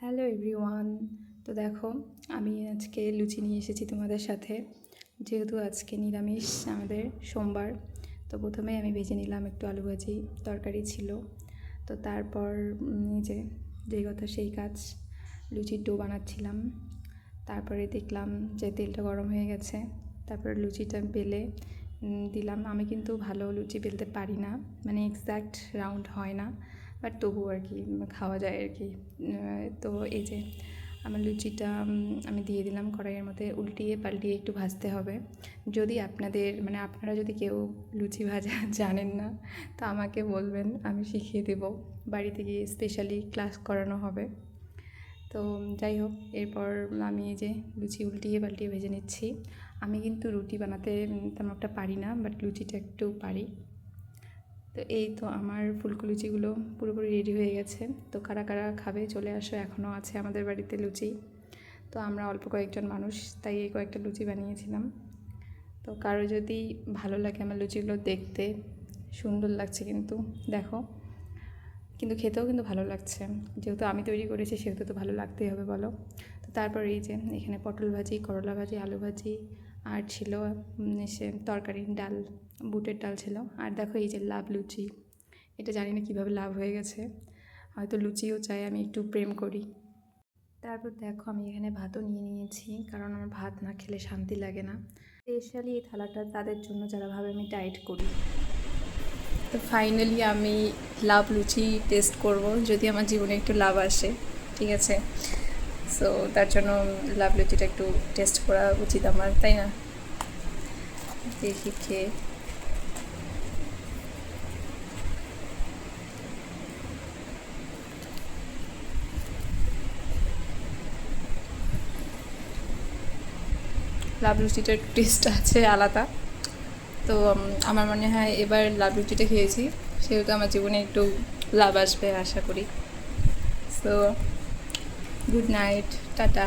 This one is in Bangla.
Hello everyone. তো দেখো, আমি আজকে লুচি নিয়ে এসেছি তোমাদের সাথে। যেহেতু আজকে নিরামিষ, আমাদের সোমবার। তো প্রথমে আমি ভেজে নিলাম একটু আলু ভাজি, তরকারি ছিল। তো তারপর যেই কথা সেই কাজ, লুচির ডো বানাচ্ছিলাম। তারপরে দেখলাম যে তেলটা গরম হয়ে গেছে। তারপরে লুচিটা বেলে দিলাম। আমি কিন্তু ভালো লুচি বেলতে পারি না, মানে এক্স্যাক্ট রাউন্ড হয় না, বাট তবুও আর কি খাওয়া যায় আর কি। তো এই যে আমার লুচিটা আমি দিয়ে দিলাম কড়াইয়ের মধ্যে, উল্টিয়ে পাল্টিয়ে একটু ভাজতে হবে। যদি আপনারা যদি কেউ লুচি ভাজা জানেন না, তো আমাকে বলবেন, আমি শিখিয়ে দেবো। বাড়িতে গিয়ে স্পেশালি ক্লাস করানো হবে। তো যাই হোক, এরপর আমি এই যে লুচি উল্টিয়ে পাল্টিয়ে ভেজে নিচ্ছি। আমি কিন্তু রুটি বানাতে তেমন একটা পারি না, বাট লুচিটা একটু পারি। তো এই তো আমার ফুলকো লুচিগুলো পুরোপুরি রেডি হয়ে গেছে। তো কারা কারা খাবে চলে আসো, এখনও আছে আমাদের বাড়িতে লুচি। তো আমরা অল্প কয়েকজন মানুষ, তাই এই কয়েকটা লুচি বানিয়েছিলাম। তো কারো যদি ভালো লাগে আমার লুচিগুলো, দেখতে সুন্দর লাগছে কিন্তু, দেখো, কিন্তু খেতেও কিন্তু ভালো লাগছে। যেহেতু আমি তৈরি করেছি সেহেতু তো ভালো লাগতেই হবে, বলো। তো তারপর এই যে এখানে পটল ভাজি, করলা ভাজি, আলু ভাজি, আর ছিল সে তরকারি, ডাল, বুটের ডাল ছিল। আর দেখো এই যে লাভ লুচি, এটা জানি না কীভাবে লাভ হয়ে গেছে। হয়তো লুচিও চাই আমি একটু প্রেম করি। তারপর দেখো আমি এখানে ভাতও নিয়ে নিয়েছি, কারণ আমার ভাত না খেলে শান্তি লাগে না। স্পেশালি এই থালাটা তাদের জন্য যারা ভাবে আমি ডায়েট করি। তো ফাইনালি আমি লাভ লুচি টেস্ট করব, যদি আমার জীবনে একটু লাভ আসে, ঠিক আছে। সো তার জন্য লাভ লুচিটা একটু টেস্ট করা উচিত আমার, তাই না? দেখি খেয়ে। লাভ লুচিটার টেস্ট আছে আলাদা। তো আমার মনে হয় এবার লাভ লুচিটা খেয়েছি, সেহেতু আমার জীবনে একটু লাভ আসবে আশা করি। So good night, tata.